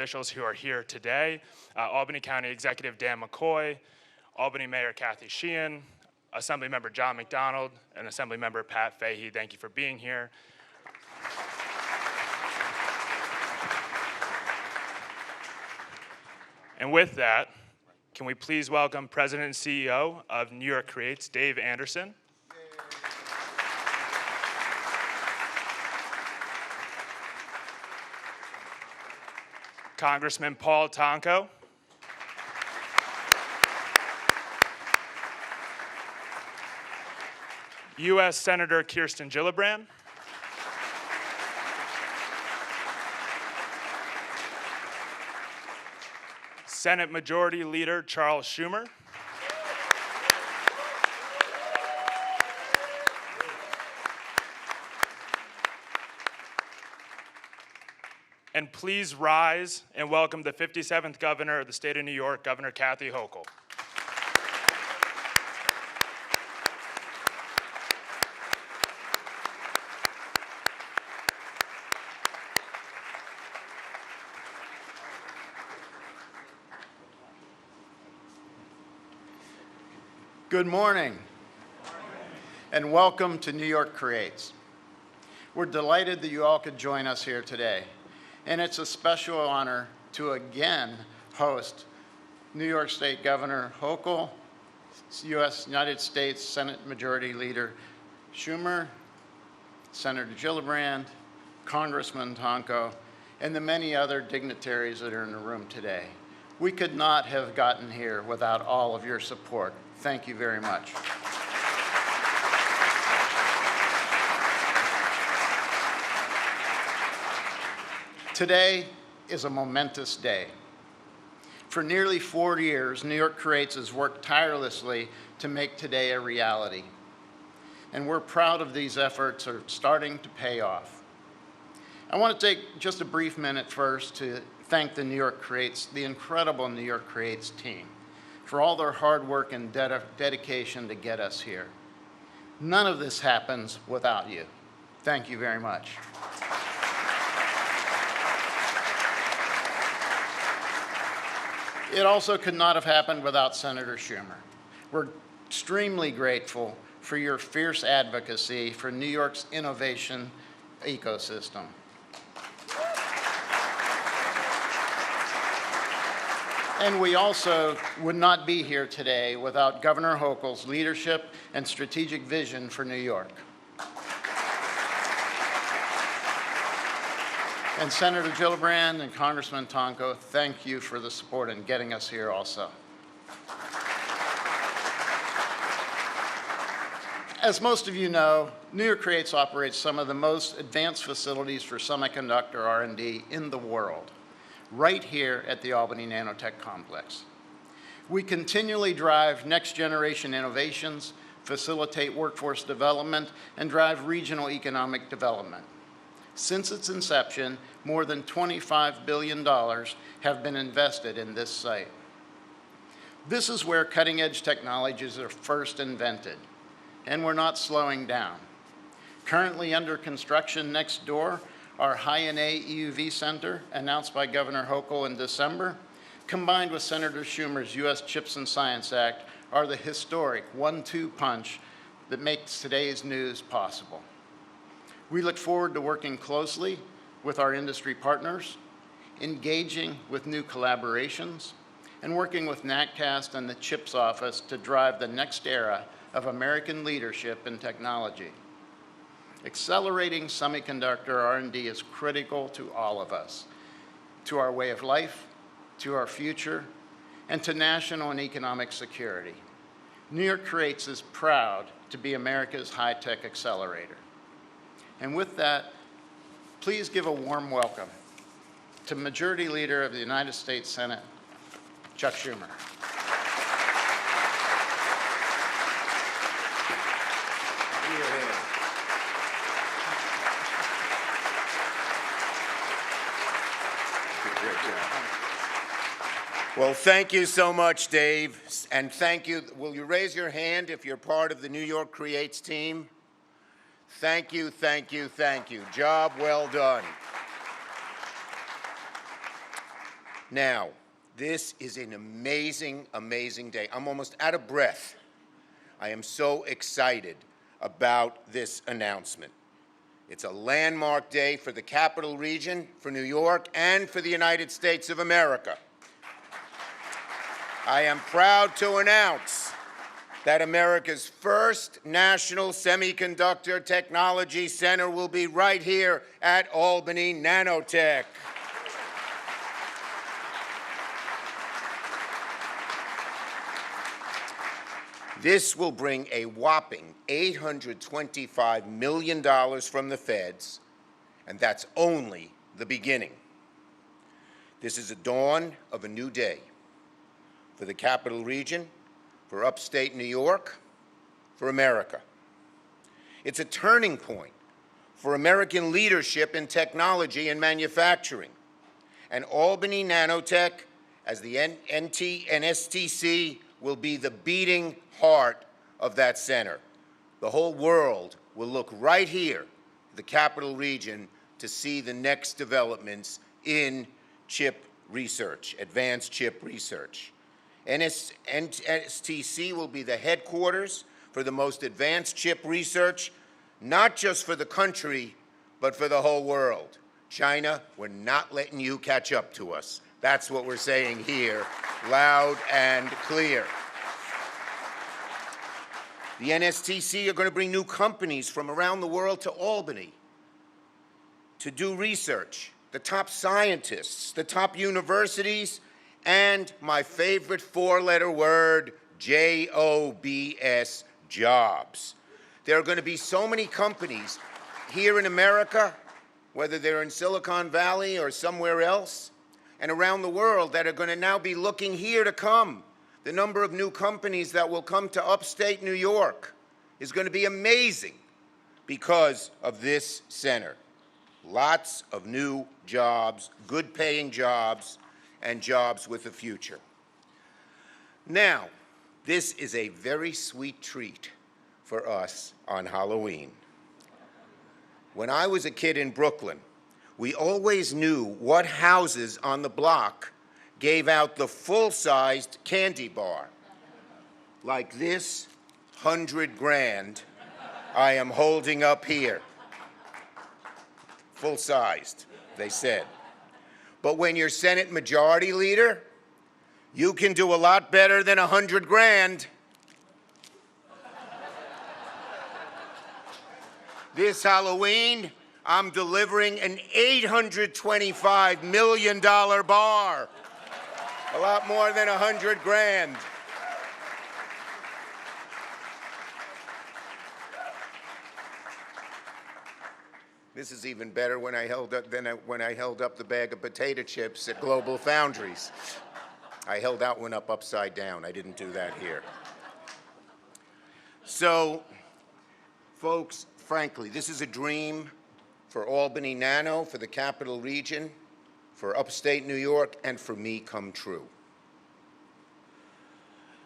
officials who are here today. Albany County Executive Dan McCoy, Albany Mayor Kathy Hochul, Assemblymember John McDonald, and Assemblymember Pat Fahey. Thank you for being here. And with that, can we please welcome President and CEO of New York Creates, Dave Anderson. Congressman Paul Tonko. U.S. Senator Kirsten Gillibrand. Senate Majority Leader Charles Schumer. And please rise and welcome the 57th Governor of the State of New York, Governor Kathy Hochul. Good morning, and welcome to New York Creates. We're delighted that you all could join us here today, and it's a special honor to again host New York State Governor Hochul, United States Senate Majority Leader Schumer, Senator Gillibrand, Congressman Tonko, and the many other dignitaries that are in the room today. We could not have gotten here without all of your support. Thank you very much. Today is a momentous day. For nearly 4 years, New York Creates has worked tirelessly to make today a reality. And we're proud of these efforts are starting to pay off. I want to take just a brief minute first to thank the New York Creates, the incredible New York Creates team, for all their hard work and dedication to get us here. None of this happens without you. Thank you very much. It also could not have happened without Senator Schumer. We're extremely grateful for your fierce advocacy for New York's innovation ecosystem. And we also would not be here today without Governor Hochul's leadership and strategic vision for New York. And Senator Gillibrand and Congressman Tonko, thank you for the support in getting us here also. As most of you know, New York Creates operates some of the most advanced facilities for semiconductor R&D in the world, right here at the Albany NanoTech Complex. We continually drive next-generation innovations, facilitate workforce development, and drive regional economic development. Since its inception, more than $25 billion have been invested in this site. This is where cutting-edge technologies are first invented, and we're not slowing down. Currently under construction next door, our High-NA EUV Center, announced by Governor Hochul in December, combined with Senator Schumer's U.S. CHIPS and Science Act, are the historic 1-2 punch that makes today's news possible. We look forward to working closely with our industry partners, engaging with new collaborations, and working with Natcast and the CHIPS office to drive the next era of American leadership in technology. Accelerating semiconductor R&D is critical to all of us, to our way of life, to our future, and to national and economic security. New York Creates is proud to be America's high-tech accelerator. And with that, please give a warm welcome to Majority Leader of the United States Senate, Chuck Schumer. Well, thank you so much, Dave, and thank you. Will you raise your hand if you're part of the New York Creates team? Thank you, thank you, thank you. Job well done. Now, this is an amazing, amazing day. I'm almost out of breath. I am so excited about this announcement. It's a landmark day for the Capital Region, for New York, and for the United States of America. I am proud to announce that America's first National Semiconductor Technology Center will be right here at Albany NanoTech. This will bring a whopping $825 million from the feds, and that's only the beginning. This is a dawn of a new day for the Capital Region, for upstate New York, for America. It's a turning point for American leadership in technology and manufacturing. And Albany NanoTech, as the NSTC, will be the beating heart of that center. The whole world will look right here, the Capital Region, to see the next developments in chip research, advanced chip research. NSTC will be the headquarters for the most advanced chip research, not just for the country, but for the whole world. China, we're not letting you catch up to us. That's what we're saying here, loud and clear. The NSTC are going to bring new companies from around the world to Albany to do research, the top scientists, the top universities, and my favorite four-letter word, J-O-B-S, jobs. There are going to be so many companies here in America, whether they're in Silicon Valley or somewhere else, and around the world that are going to now be looking here to come. The number of new companies that will come to upstate New York is going to be amazing because of this center. Lots of new jobs, good-paying jobs, and jobs with a future. Now, this is a very sweet treat for us on Halloween. When I was a kid in Brooklyn, we always knew what houses on the block gave out the full-sized candy bar, like this 100 grand I am holding up here. Full-sized, they said. But when you're Senate Majority Leader, you can do a lot better than 100 grand. This Halloween, I'm delivering an $825 million bar. A lot more than 100 grand. This is even better when I held up the bag of potato chips at Global Foundries. I held that one up upside down. I didn't do that here. So, folks, frankly, this is a dream for Albany Nano, for the Capital Region, for upstate New York, and for me come true.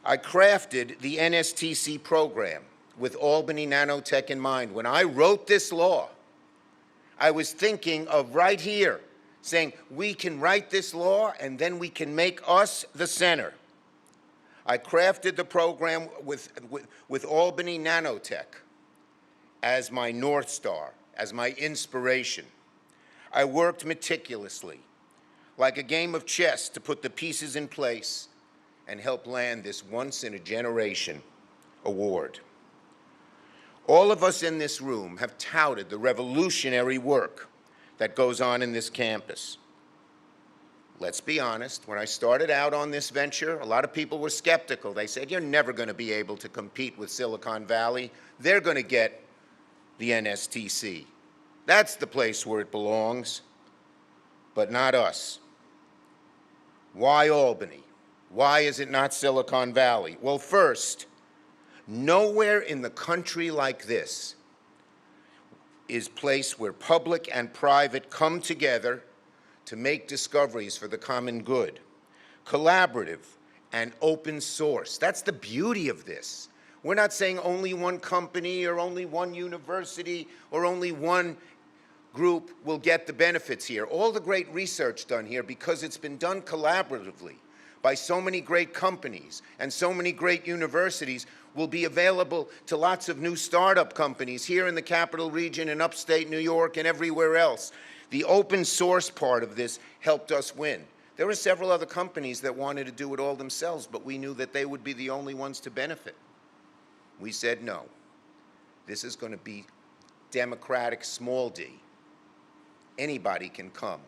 I crafted the NSTC program with Albany NanoTech in mind. When I wrote this law, I was thinking of right here, saying we can write this law and then we can make us the center. I crafted the program with Albany NanoTech as my North Star, as my inspiration. I worked meticulously, like a game of chess, to put the pieces in place and help land this once-in-a-generation award. All of us in this room have touted the revolutionary work that goes on in this campus. Let's be honest, when I started out on this venture, a lot of people were skeptical. They said, you're never going to be able to compete with Silicon Valley. They're going to get the NSTC. That's the place where it belongs, but not us. Why Albany? Why is it not Silicon Valley? Well, first, nowhere in the country like this is a place where public and private come together to make discoveries for the common good. Collaborative and open source. That's the beauty of this. We're not saying only one company or only one university or only one group will get the benefits here. All the great research done here, because it's been done collaboratively by so many great companies and so many great universities, will be available to lots of new startup companies here in the Capital Region and upstate New York and everywhere else. The open source part of this helped us win. There were several other companies that wanted to do it all themselves, but we knew that they would be the only ones to benefit. We said no. This is going to be democratic, small d. Anybody can come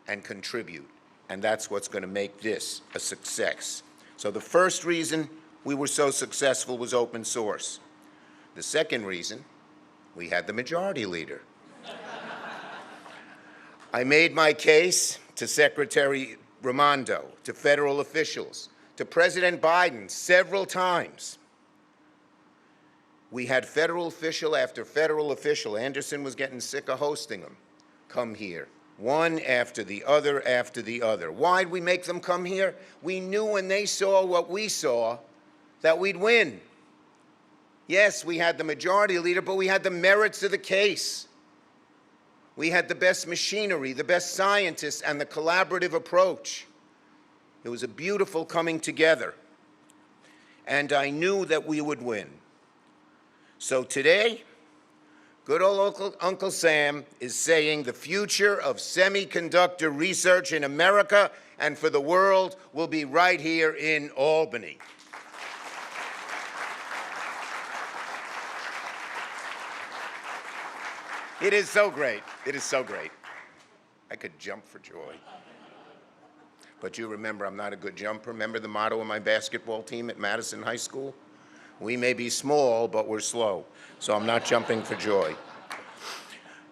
and contribute, and that's what's going to make this a success. So the first reason we were so successful was open source. The second reason, we had the majority leader. I made my case to Secretary Raimondo, to federal officials, to President Biden several times. We had federal official after federal official, Anderson was getting sick of hosting them, come here, one after the other after the other. Why'd we make them come here? We knew when they saw what we saw that we'd win. Yes, we had the majority leader, but we had the merits of the case. We had the best machinery, the best scientists, and the collaborative approach. It was a beautiful coming together. And I knew that we would win. So today, good old Uncle Sam is saying the future of semiconductor research in America and for the world will be right here in Albany. It is so great. It is so great. I could jump for joy. But you remember, I'm not a good jumper. Remember the motto of my basketball team at Madison High School? We may be small, but we're slow. So I'm not jumping for joy.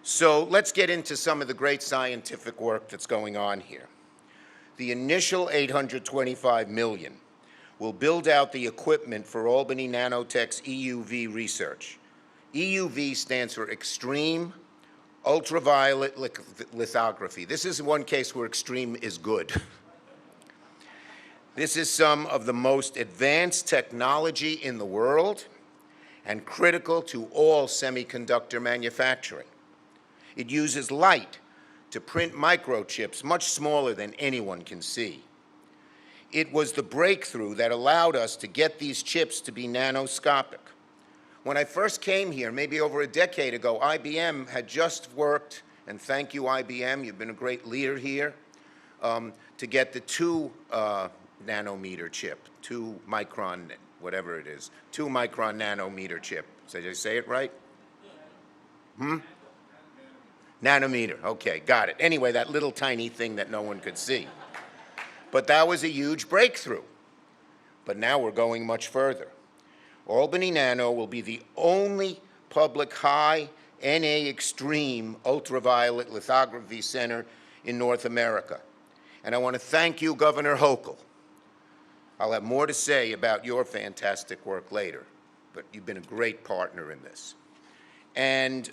So let's get into some of the great scientific work that's going on here. The initial $825 million will build out the equipment for Albany NanoTech's EUV research. EUV stands for Extreme Ultraviolet Lithography. This is one case where extreme is good. This is some of the most advanced technology in the world and critical to all semiconductor manufacturing. It uses light to print microchips much smaller than anyone can see. It was the breakthrough that allowed us to get these chips to be nanoscopic. When I first came here, maybe over a decade ago, IBM had just worked, and thank you, IBM, you've been a great leader here, to get the 2 nanometer chip, 2 micron, whatever it is, 2 micron nanometer chip. Did I say it right? Nanometer, okay, got it. Anyway, that little tiny thing that no one could see. But that was a huge breakthrough. But now we're going much further. Albany Nano will be the only public high NA extreme ultraviolet lithography center in North America. And I want to thank you, Governor Hochul. I'll have more to say about your fantastic work later, but you've been a great partner in this. And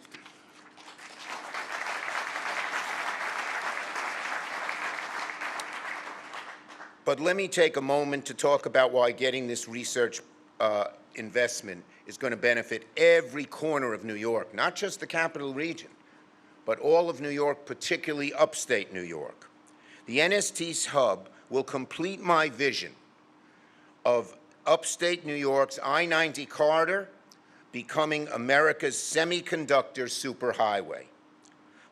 but let me take a moment to talk about why getting this research investment is going to benefit every corner of New York, not just the Capital Region, but all of New York, particularly upstate New York. The NSTC hub will complete my vision of upstate New York's I-90 corridor becoming America's semiconductor superhighway.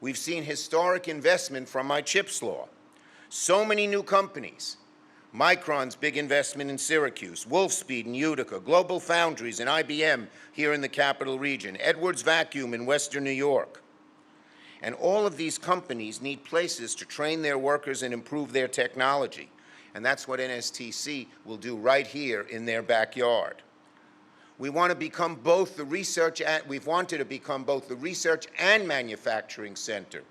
We've seen historic investment from my CHIPS law. So many new companies. Micron's big investment in Syracuse, Wolfspeed in Utica, Global Foundries and IBM here in the Capital Region, Edwards Vacuum in Western New York. And all of these companies need places to train their workers and improve their technology. And that's what NSTC will do right here in their backyard. We want to become both the research and, we've wanted to become both the research and manufacturing center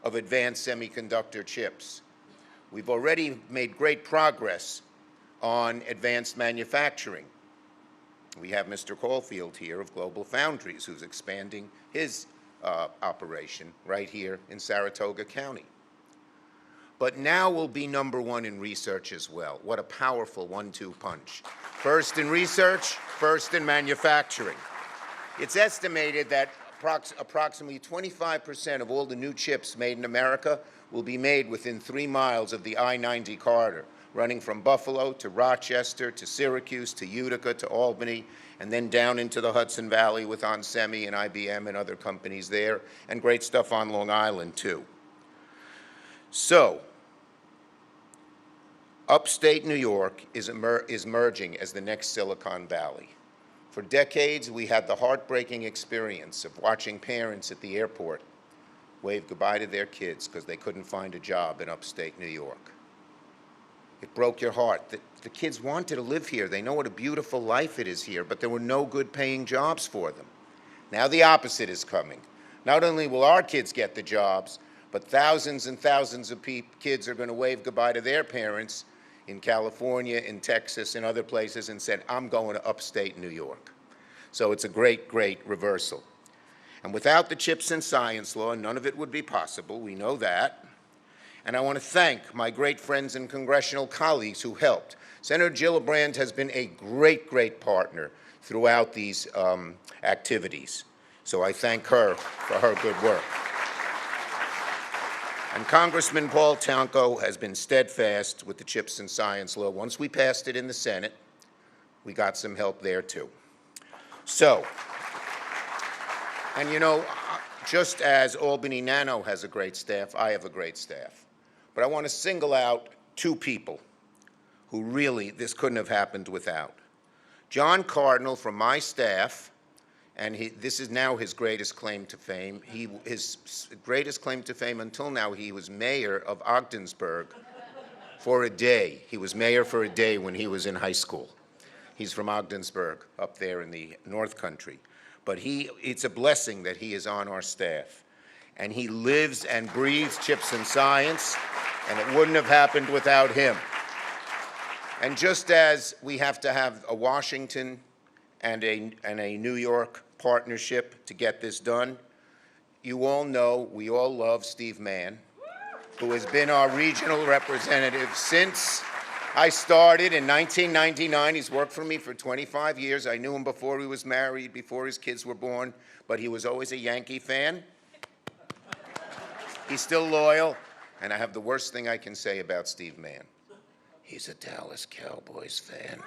of advanced semiconductor chips. We've already made great progress on advanced manufacturing. We have Mr. Caulfield here of Global Foundries, who's expanding his operation right here in Saratoga County. But now we'll be #1 in research as well. What a powerful 1-2 punch. First in research, first in manufacturing. It's estimated that approximately 25% of all the new chips made in America will be made within 3 miles of the I-90 corridor, running from Buffalo to Rochester to Syracuse to Utica to Albany, and then down into the Hudson Valley with onsemi and IBM and other companies there, and great stuff on Long Island, too. So, upstate New York is emerging as the next Silicon Valley. For decades, we had the heartbreaking experience of watching parents at the airport wave goodbye to their kids because they couldn't find a job in upstate New York. It broke your heart. The kids wanted to live here. They know what a beautiful life it is here, but there were no good paying jobs for them. Now the opposite is coming. Not only will our kids get the jobs, but thousands and thousands of kids are going to wave goodbye to their parents in California, in Texas, and other places and said, I'm going to upstate New York. So it's a great, great reversal. And without the CHIPS and Science Law, none of it would be possible. We know that. And I want to thank my great friends and congressional colleagues who helped. Senator Gillibrand has been a great, great partner throughout these activities. So I thank her for her good work. And Congressman Paul Tanco has been steadfast with the CHIPS and Science Law. Once we passed it in the Senate, we got some help there too. So, and you know, just as Albany Nano has a great staff, I have a great staff. But I want to single out 2 people who really this couldn't have happened without. John Cardinal from my staff, and this is now his greatest claim to fame. His greatest claim to fame until now, he was mayor of Ogdensburg for a day. He was mayor for a day when he was in high school. He's from Ogdensburg, up there in the North Country. But it's a blessing that he is on our staff. And he lives and breathes CHIPS and science, and it wouldn't have happened without him. And just as we have to have a Washington and a New York partnership to get this done, you all know, we all love Steve Mann, who has been our regional representative since I started in 1999. He's worked for me for 25 years. I knew him before he was married, before his kids were born, but he was always a Yankee fan. He's still loyal, and I have the worst thing I can say about Steve Mann. He's a Dallas Cowboys fan.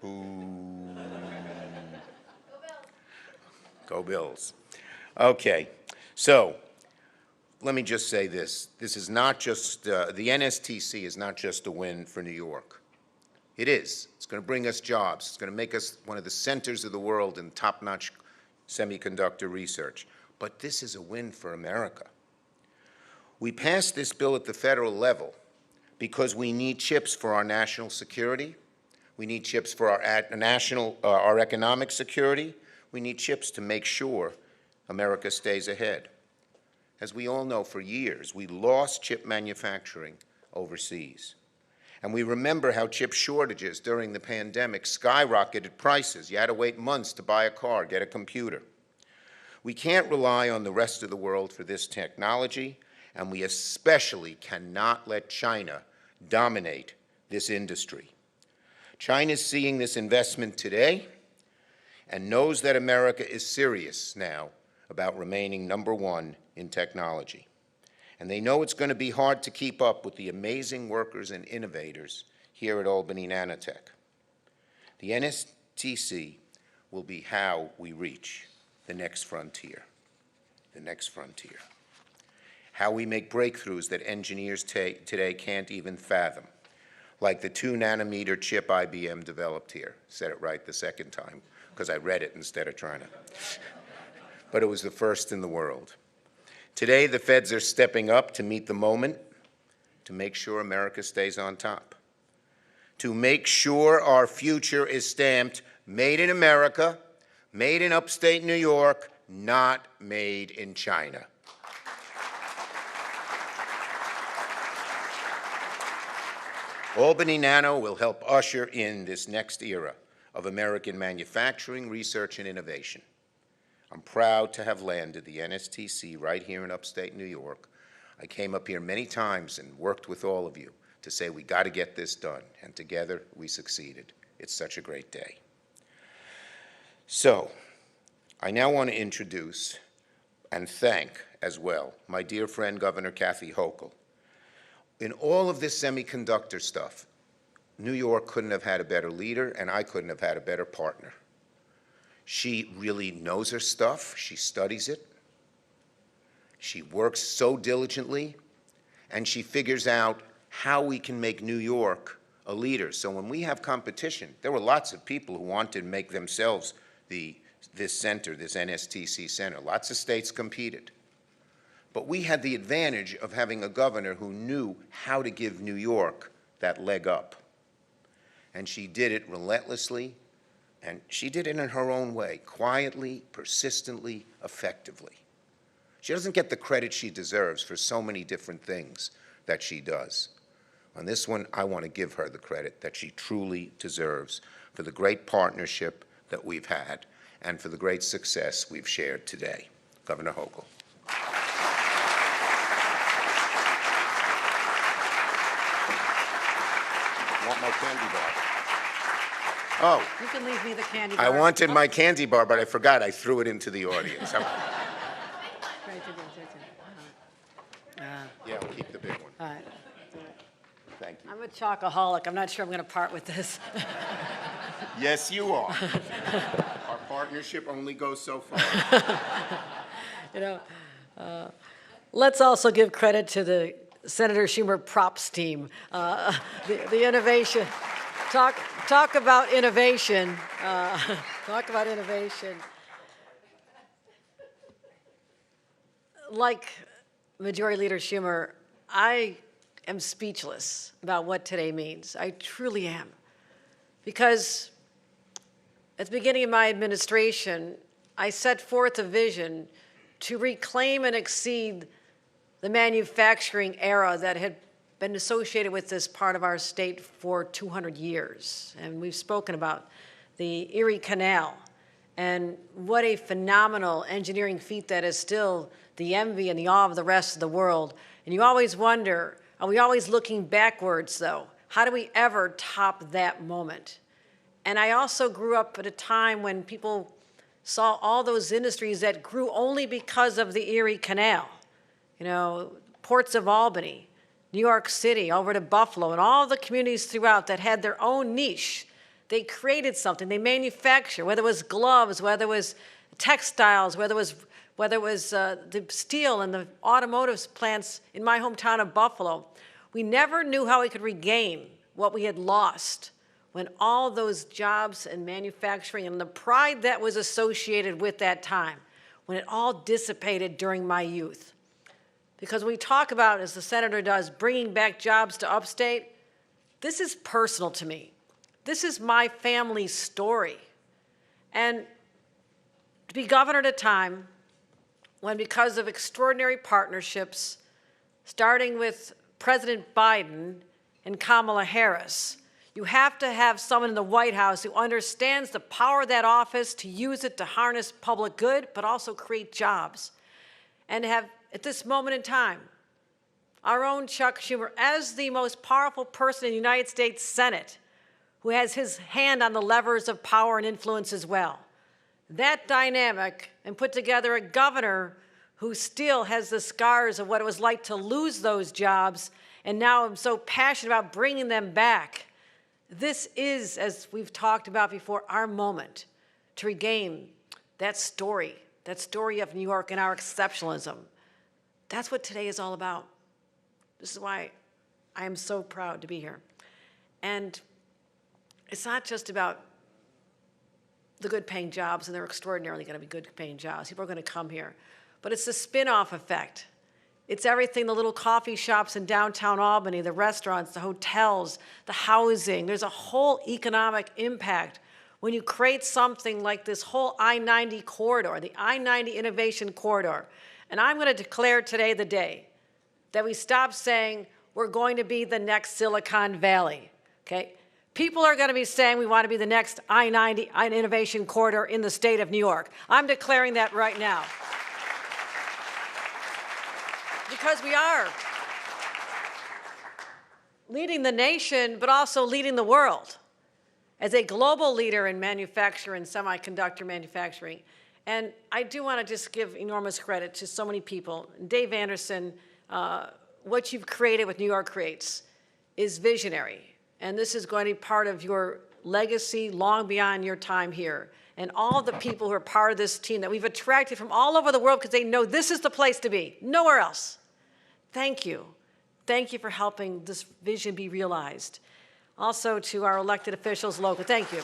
Ooh. Go Bills. Okay, so let me just say this. This is not just, the NSTC is not just a win for New York. It is. It's going to bring us jobs. It's going to make us one of the centers of the world in top-notch semiconductor research. But this is a win for America. We passed this bill at the federal level because we need chips for our national security. We need chips for our economic security. We need chips to make sure America stays ahead. As we all know, for years, we lost chip manufacturing overseas. And we remember how chip shortages during the pandemic skyrocketed prices. You had to wait months to buy a car, get a computer. We can't rely on the rest of the world for this technology, and we especially cannot let China dominate this industry. China's seeing this investment today and knows that America is serious now about remaining #1 in technology. And they know it's going to be hard to keep up with the amazing workers and innovators here at Albany NanoTech. The NSTC will be how we reach the next frontier, how we make breakthroughs that engineers today can't even fathom, like the 2-nanometer chip IBM developed here. Said it right the second time, because I read it instead of trying to. But it was the first in the world. Today, the feds are stepping up to meet the moment, to make sure America stays on top, to make sure our future is stamped made in America, made in upstate New York, not made in China. Albany Nano will help usher in this next era of American manufacturing, research, and innovation. I'm proud to have landed the NSTC right here in upstate New York. I came up here many times and worked with all of you to say we got to get this done, and together we succeeded. It's such a great day. So, I now want to introduce and thank as well my dear friend, Governor Kathy Hochul. In all of this semiconductor stuff, New York couldn't have had a better leader, and I couldn't have had a better partner. She really knows her stuff. She studies it. She works so diligently, and she figures out how we can make New York a leader. So when we have competition, there were lots of people who wanted to make themselves this center, this NSTC center. Lots of states competed. But we had the advantage of having a governor who knew how to give New York that leg up. And she did it relentlessly, and she did it in her own way, quietly, persistently, effectively. She doesn't get the credit she deserves for so many different things that she does. On this one, I want to give her the credit that she truly deserves for the great partnership that we've had and for the great success we've shared today. Governor Hochul. Want my candy bar? Oh, You can leave me the candy bar. I wanted my candy bar, but I forgot. I threw it into the audience. Right there. Yeah, I'll keep the big one. All right. Thank you. I'm a chocoholic. I'm not sure I'm going to part with this. Yes, you are. Our partnership only goes so far. You know, let's also give credit to the Senator Schumer props team. The innovation. Talk about innovation. Talk about innovation. Like Majority Leader Schumer, I am speechless about what today means. I truly am. Because at the beginning of my administration, I set forth a vision to reclaim and exceed the manufacturing era that had been associated with this part of our state for 200 years. And we've spoken about the Erie Canal and what a phenomenal engineering feat that is, still the envy and the awe of the rest of the world. And you always wonder, are we always looking backwards, though? How do we ever top that moment? And I also grew up at a time when people saw all those industries that grew only because of the Erie Canal. You know, ports of Albany, New York City, over to Buffalo, and all the communities throughout that had their own niche. They created something. They manufactured, whether it was gloves, whether it was textiles, whether it was the steel and the automotive plants in my hometown of Buffalo. We never knew how we could regain what we had lost when all those jobs and manufacturing and the pride that was associated with that time, when it all dissipated during my youth. Because we talk about, as the senator does, bringing back jobs to upstate, this is personal to me. This is my family's story. And to be governor at a time when, because of extraordinary partnerships, starting with President Biden and Kamala Harris, you have to have someone in the White House who understands the power of that office to use it to harness public good, but also create jobs. And have, at this moment in time, our own Chuck Schumer, as the most powerful person in the United States Senate, who has his hand on the levers of power and influence as well. That dynamic, and put together a governor who still has the scars of what it was like to lose those jobs, and now I'm so passionate about bringing them back. This is, as we've talked about before, our moment to regain that story of New York and our exceptionalism. That's what today is all about. This is why I am so proud to be here. And it's not just about the good-paying jobs, and they're extraordinarily going to be good-paying jobs. People are going to come here. But it's the spin-off effect. It's everything, the little coffee shops in downtown Albany, the restaurants, the hotels, the housing. There's a whole economic impact when you create something like this whole I-90 corridor, the I-90 Innovation Corridor. And I'm going to declare today the day that we stop saying we're going to be the next Silicon Valley, okay? People are going to be saying we want to be the next I-90 Innovation Corridor in the state of New York. I'm declaring that right now. Because we are leading the nation, but also leading the world as a global leader in manufacturing, semiconductor manufacturing. And I do want to just give enormous credit to so many people. Dave Anderson, what you've created with New York Creates is visionary. And this is going to be part of your legacy long beyond your time here. And all the people who are part of this team that we've attracted from all over the world because they know this is the place to be, nowhere else. Thank you. Thank you for helping this vision be realized. Also to our elected officials local, thank you.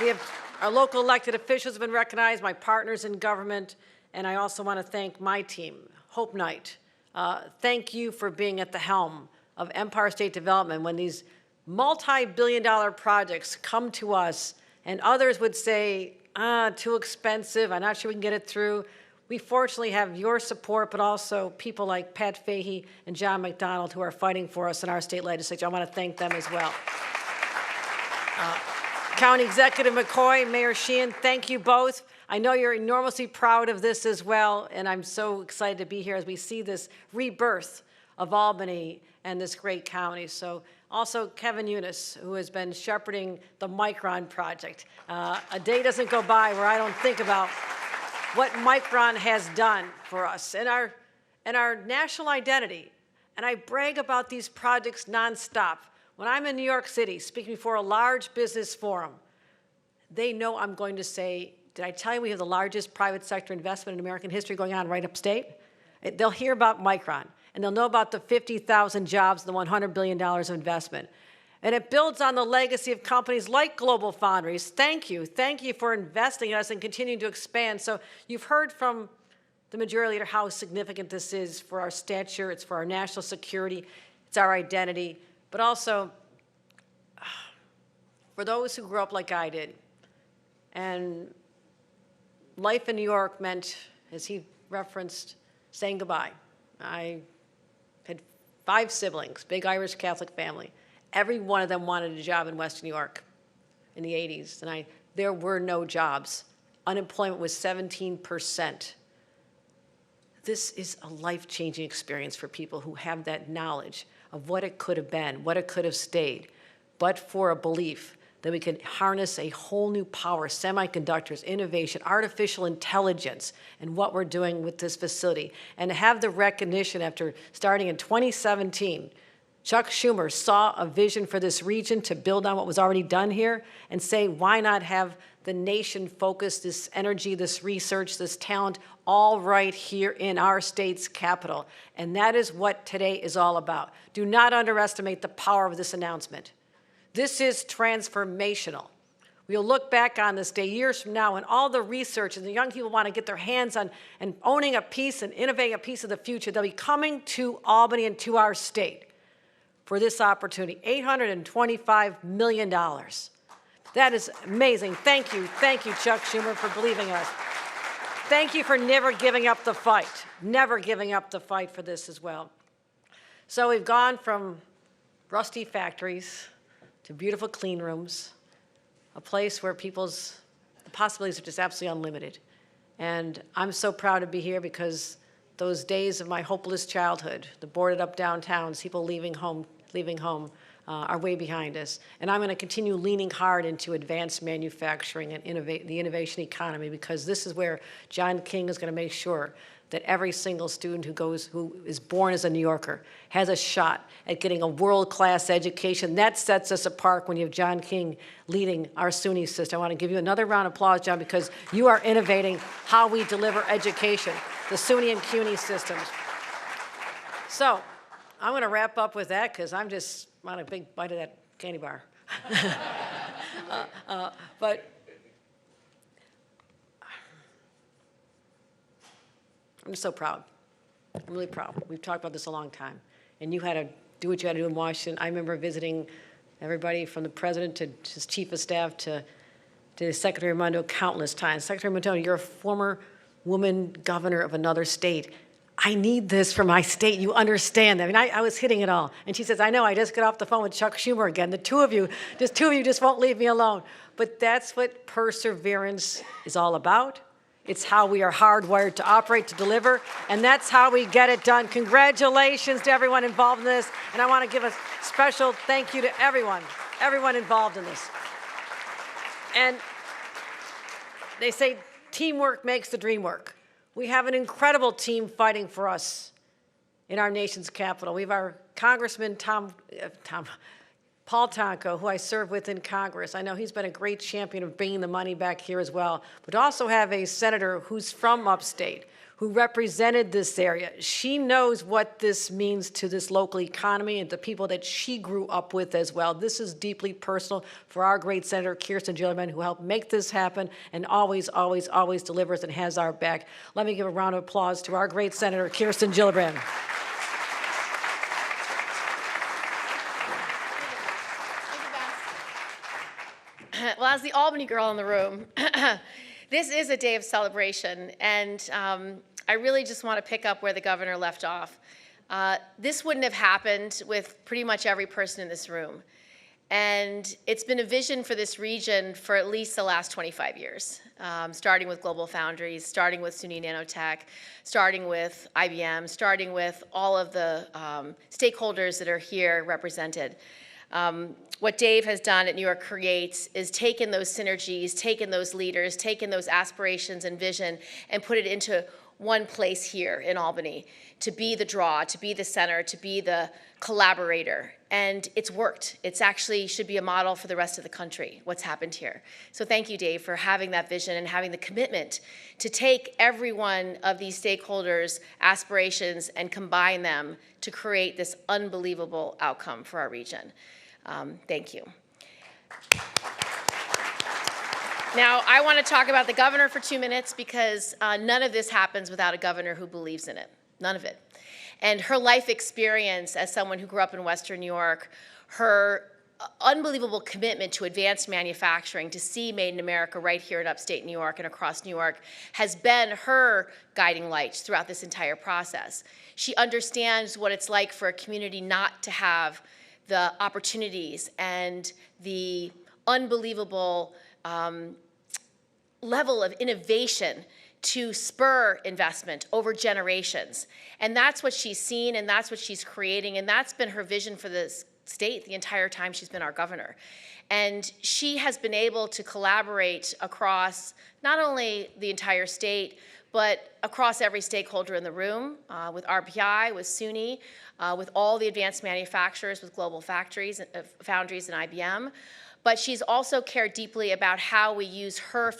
We have our local elected officials have been recognized, my partners in government, and I also want to thank my team, Hope Knight. Thank you for being at the helm of Empire State Development when these multi-billion-dollar projects come to us and others would say, too expensive, I'm not sure we can get it through. We fortunately have your support, but also people like Pat Fahey and John McDonald who are fighting for us in our state legislature. I want to thank them as well. County Executive McCoy, Mayor Sheehan, thank you both. I know you're enormously proud of this as well, and I'm so excited to be here as we see this rebirth of Albany and this great county. So also Kevin Eunice, who has been shepherding the Micron project. A day doesn't go by where I don't think about what Micron has done for us and our national identity. And I brag about these projects nonstop. When I'm in New York City speaking before a large business forum, they know I'm going to say, did I tell you we have the largest private sector investment in American history going on right upstate? They'll hear about Micron, and they'll know about the 50,000 jobs and the $100 billion of investment. And it builds on the legacy of companies like Global Foundries. Thank you. Thank you for investing in us and continuing to expand. So you've heard from the Majority Leader how significant this is for our stature, it's for our national security, it's our identity, but also for those who grew up like I did. And life in New York meant, as he referenced, saying goodbye. I had 5 siblings, big Irish Catholic family. Every one of them wanted a job in Western New York in the 80s, and there were no jobs. Unemployment was 17%. This is a life-changing experience for people who have that knowledge of what it could have been, what it could have stayed, but for a belief that we can harness a whole new power, semiconductors, innovation, artificial intelligence, and what we're doing with this facility. And to have the recognition after starting in 2017, Chuck Schumer saw a vision for this region to build on what was already done here and say, why not have the nation focus this energy, this research, this talent, all right here in our state's capital. And that is what today is all about. Do not underestimate the power of this announcement. This is transformational. We'll look back on this day years from now when all the research and the young people want to get their hands on and owning a piece and innovating a piece of the future. They'll be coming to Albany and to our state for this opportunity, $825 million. That is amazing. Thank you, Chuck Schumer, for believing in us. Thank you for never giving up the fight for this as well. So we've gone from rusty factories to beautiful clean rooms, a place where people's possibilities are just absolutely unlimited. And I'm so proud to be here because those days of my hopeless childhood, the boarded up downtowns, people leaving home, are way behind us. And I'm going to continue leaning hard into advanced manufacturing and the innovation economy because this is where John King is going to make sure that every single student who is born as a New Yorker has a shot at getting a world-class education. That sets us apart when you have John King leading our SUNY system. I want to give you another round of applause, John, because you are innovating how we deliver education, the SUNY and CUNY systems. So I'm going to wrap up with that because I'm just want a big bite of that candy bar. But I'm just so proud. I'm really proud. We've talked about this a long time. And you had to do what you had to do in Washington. I remember visiting everybody from the president to his chief of staff to Secretary Raimondo countless times. Secretary Raimondo, you're a former woman governor of another state. I need this for my state. You understand that. I mean, I was hitting it all. And she says, I know, I just got off the phone with Chuck Schumer again. The two of you just won't leave me alone. But that's what perseverance is all about. It's how we are hardwired to operate, to deliver, and that's how we get it done. Congratulations to everyone involved in this, and I want to give a special thank you to everyone involved in this. And they say teamwork makes the dream work. We have an incredible team fighting for us in our nation's capital. We have our Congressman Paul Tonko, who I serve with in Congress. I know he's been a great champion of bringing the money back here as well, but also have a senator who's from upstate, who represented this area. She knows what this means to this local economy and the people that she grew up with as well. This is deeply personal for our great Senator Kirsten Gillibrand, who helped make this happen and always, always, always delivers and has our back. Let me give a round of applause to our great Senator Kirsten Gillibrand. Well, as the Albany girl in the room, this is a day of celebration, and I really just want to pick up where the governor left off. This wouldn't have happened with pretty much every person in this room. And it's been a vision for this region for at least the last 25 years, starting with Global Foundries, starting with SUNY Nanotech, starting with IBM, starting with all of the stakeholders that are here represented. What Dave has done at New York Creates is taken those synergies, taken those leaders, taken those aspirations and vision, and put it into one place here in Albany to be the draw, to be the center, to be the collaborator. And it's worked. It's actually should be a model for the rest of the country, what's happened here. So thank you, Dave, for having that vision and having the commitment to take every one of these stakeholders' aspirations and combine them to create this unbelievable outcome for our region. Thank you. Now, I want to talk about the governor for 2 minutes because none of this happens without a governor who believes in it. None of it. And her life experience as someone who grew up in Western New York, her unbelievable commitment to advanced manufacturing, to see Made in America right here in upstate New York and across New York, has been her guiding light throughout this entire process. She understands what it's like for a community not to have the opportunities and the unbelievable level of innovation to spur investment over generations. And that's what she's seen, and that's what she's creating, and that's been her vision for the state the entire time she's been our governor. And she has been able to collaborate across not only the entire state, but across every stakeholder in the room, with RPI, with SUNY, with all the advanced manufacturers, with Global Foundries and IBM. But she's also cared deeply about how we use her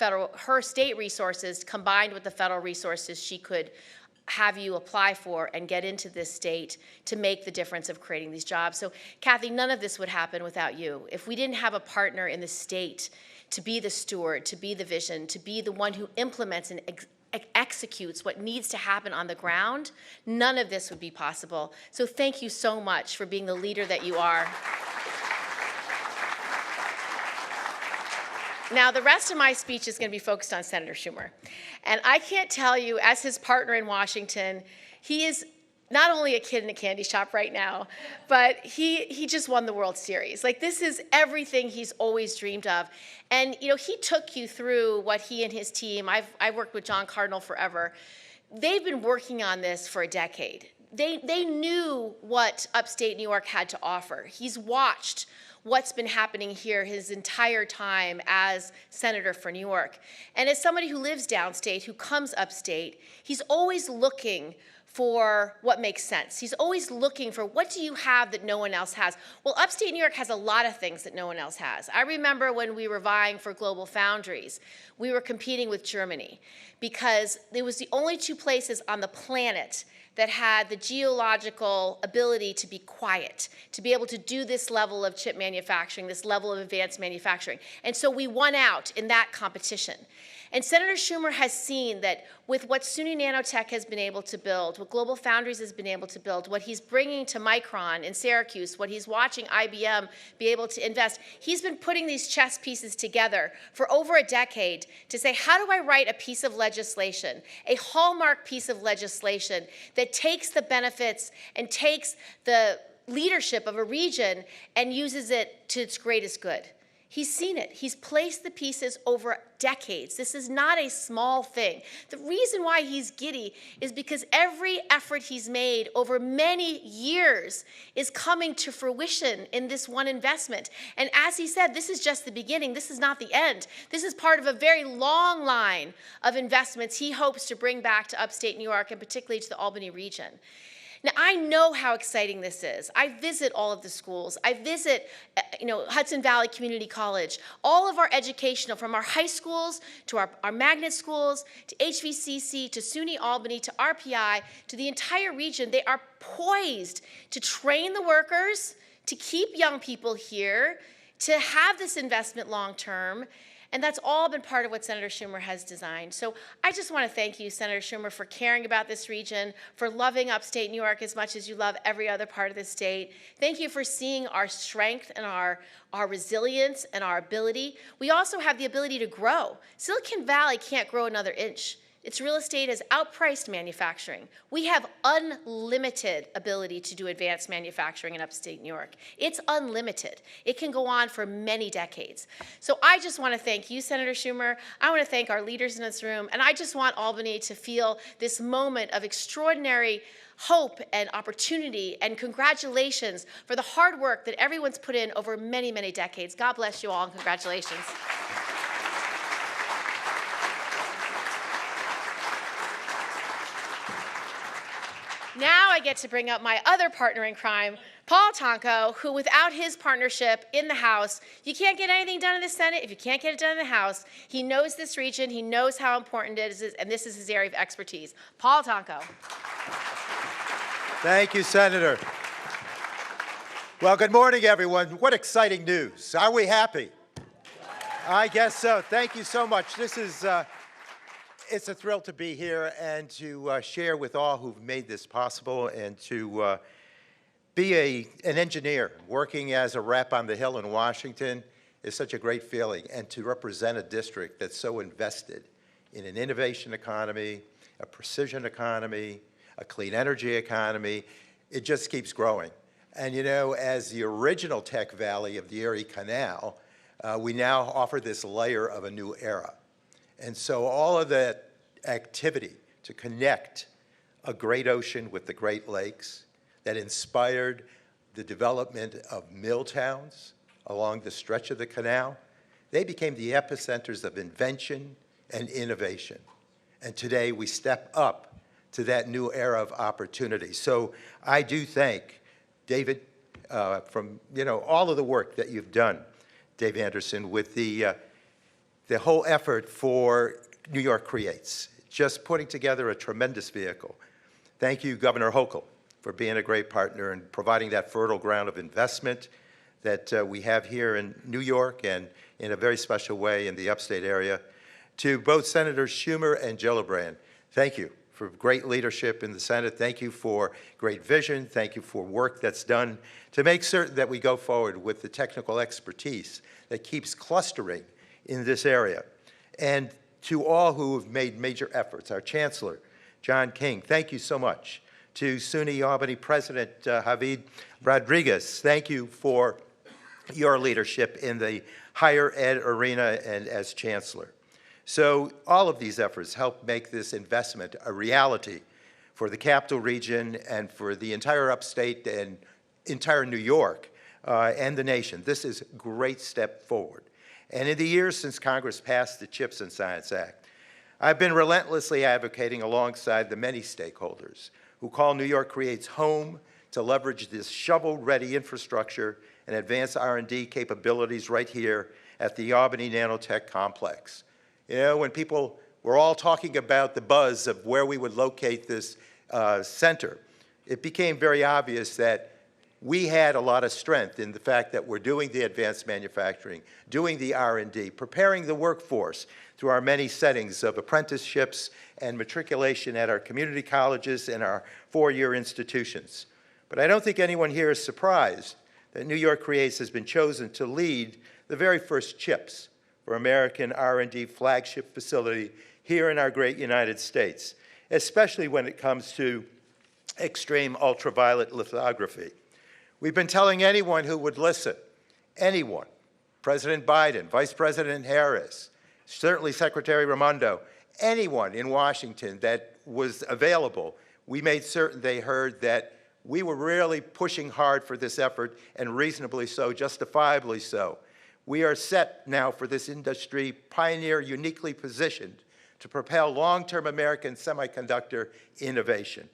state resources combined with the federal resources she could have you apply for and get into this state to make the difference of creating these jobs. So, Kathy, none of this would happen without you. If we didn't have a partner in the state to be the steward, to be the vision, to be the one who implements and executes what needs to happen on the ground, none of this would be possible. So thank you so much for being the leader that you are. Now, the rest of my speech is going to be focused on Senator Schumer. And I can't tell you, as his partner in Washington, he is not only a kid in a candy shop right now, but he just won the World Series. Like, this is everything he's always dreamed of. And, you know, he took you through what he and his team, I've worked with John Cardinal forever. They've been working on this for a decade. They knew what upstate New York had to offer. He's watched what's been happening here his entire time as senator for New York. And as somebody who lives downstate, who comes upstate, he's always looking for what makes sense. He's always looking for, what do you have that no one else has? Well, upstate New York has a lot of things that no one else has. I remember when we were vying for Global Foundries, we were competing with Germany because it was the only two places on the planet that had the geological ability to be quiet, to be able to do this level of chip manufacturing, this level of advanced manufacturing. And so we won out in that competition. And Senator Schumer has seen that with what SUNY Nanotech has been able to build, what Global Foundries has been able to build, what he's bringing to Micron in Syracuse, what he's watching IBM be able to invest, he's been putting these chess pieces together for over a decade to say, how do I write a piece of legislation, a hallmark piece of legislation that takes the benefits and takes the leadership of a region and uses it to its greatest good? He's seen it. He's placed the pieces over decades. This is not a small thing. The reason why he's giddy is because every effort he's made over many years is coming to fruition in this one investment. And as he said, this is just the beginning. This is not the end. This is part of a very long line of investments he hopes to bring back to upstate New York, and particularly to the Albany region. Now, I know how exciting this is. I visit all of the schools. I visit, Hudson Valley Community College, all of our educational, from our high schools to our magnet schools, to HVCC, to SUNY Albany, to RPI, to the entire region. They are poised to train the workers, to keep young people here, to have this investment long term. And that's all been part of what Senator Schumer has designed. So I just want to thank you, Senator Schumer, for caring about this region, for loving upstate New York as much as you love every other part of the state. Thank you for seeing our strength and our resilience and our ability. We also have the ability to grow. Silicon Valley can't grow another inch. Its real estate has outpriced manufacturing. We have unlimited ability to do advanced manufacturing in upstate New York. It's unlimited. It can go on for many decades. So I just want to thank you, Senator Schumer. I want to thank our leaders in this room. And I just want Albany to feel this moment of extraordinary hope and opportunity, and congratulations for the hard work that everyone's put in over many, many decades. God bless you all, and congratulations. Now I get to bring up my other partner in crime, Paul Tonko, who without his partnership in the House, you can't get anything done in the Senate if you can't get it done in the House. He knows this region, he knows how important it is, and this is his area of expertise. Paul Tonko. Thank you, Senator. Well, good morning, everyone. What exciting news. Are we happy? I guess so. Thank you so much. This is it's a thrill to be here and to share with all who've made this possible, and to be an engineer working as a rep on the Hill in Washington is such a great feeling, and to represent a district that's so invested in an innovation economy, a precision economy, a clean energy economy. It just keeps growing. And as the original Tech Valley of the Erie Canal, we now offer this layer of a new era. And so all of that activity to connect a great ocean with the Great Lakes that inspired the development of mill towns along the stretch of the canal, they became the epicenters of invention and innovation. And today we step up to that new era of opportunity. So I do thank David from all of the work that you've done, Dave Anderson, with the whole effort for New York Creates, just putting together a tremendous vehicle. Thank you, Governor Hochul, for being a great partner and providing that fertile ground of investment that we have here in New York, and in a very special way in the upstate area. To both Senators Schumer and Gillibrand, thank you for great leadership in the Senate. Thank you for great vision. Thank you for work that's done to make certain that we go forward with the technical expertise that keeps clustering in this area. And to all who have made major efforts, our Chancellor, John King, thank you so much. To SUNY Albany President Javid Rodriguez, thank you for your leadership in the higher ed arena and as Chancellor. So all of these efforts help make this investment a reality for the capital region and for the entire upstate and entire New York and the nation. This is a great step forward. And in the years since Congress passed the CHIPS and Science Act, I've been relentlessly advocating alongside the many stakeholders who call New York Creates home to leverage this shovel-ready infrastructure and advance R&D capabilities right here at the Albany NanoTech Complex. When people were all talking about the buzz of where we would locate this center, it became very obvious that we had a lot of strength in the fact that we're doing the advanced manufacturing, doing the R&D, preparing the workforce through our many settings of apprenticeships and matriculation at our community colleges and our four-year institutions. But I don't think anyone here is surprised that New York Creates has been chosen to lead the very first CHIPS for American R&D flagship facility here in our great United States, especially when it comes to extreme ultraviolet lithography. We've been telling anyone who would listen, anyone, President Biden, Vice President Harris, certainly Secretary Raimondo, anyone in Washington that was available, we made certain they heard that we were really pushing hard for this effort, and reasonably so, justifiably so. We are set now for this industry pioneer uniquely positioned to propel long-term American semiconductor innovation.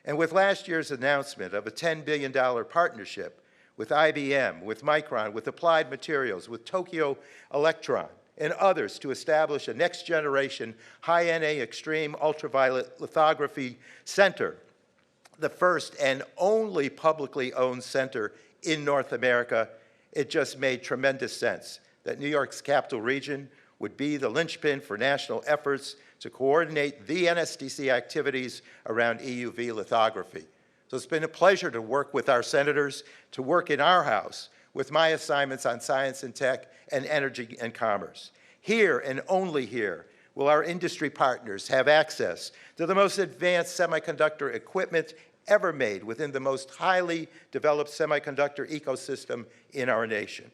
And with last year's announcement of a $10 billion partnership with IBM, with Micron, with Applied Materials, with Tokyo Electron, and others to establish a next-generation high-NA extreme ultraviolet lithography center, the first and only publicly owned center in North America, it just made tremendous sense that New York's capital region would be the linchpin for national efforts to coordinate the NSTC activities around EUV lithography. So it's been a pleasure to work with our senators, to work in our House with my assignments on science and tech and energy and commerce. Here and only here will our industry partners have access to the most advanced semiconductor equipment ever made within the most highly developed semiconductor ecosystem in our nation.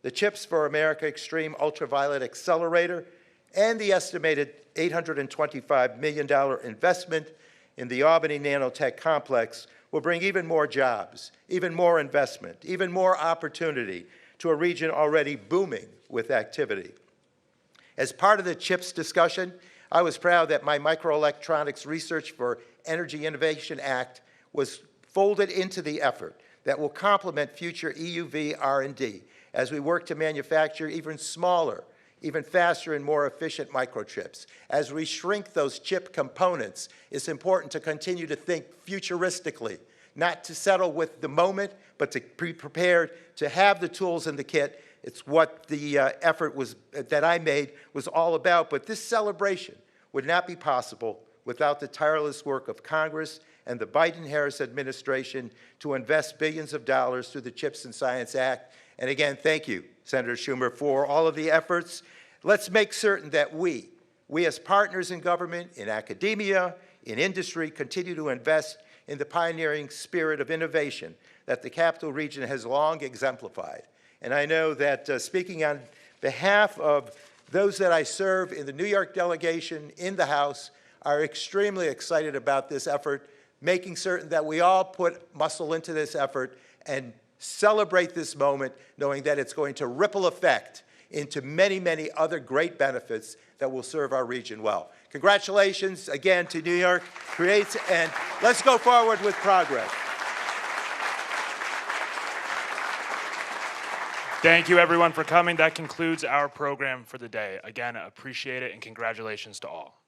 The CHIPS for America Extreme Ultraviolet Accelerator and the estimated $825 million investment in the Albany NanoTech Complex will bring even more jobs, even more investment, even more opportunity to a region already booming with activity. As part of the CHIPS discussion, I was proud that my Microelectronics Research for Energy Innovation Act was folded into the effort that will complement future EUV R&D as we work to manufacture even smaller, even faster and more efficient microchips. As we shrink those chip components, it's important to continue to think futuristically, not to settle with the moment, but to be prepared to have the tools in the kit. It's what the effort was that I made was all about. But this celebration would not be possible without the tireless work of Congress and the Biden-Harris administration to invest billions of dollars through the CHIPS and Science Act. And again, thank you, Senator Schumer, for all of the efforts. Let's make certain that we as partners in government, in academia, in industry, continue to invest in the pioneering spirit of innovation that the Capital Region has long exemplified. And I know that speaking on behalf of those that I serve in the New York delegation in the House are extremely excited about this effort, making certain that we all put muscle into this effort and celebrate this moment, knowing that it's going to ripple effect into many, many other great benefits that will serve our region well. Congratulations again to New York Creates, and let's go forward with progress. Thank you, everyone, for coming. That concludes our program for the day. Again, appreciate it, and congratulations to all.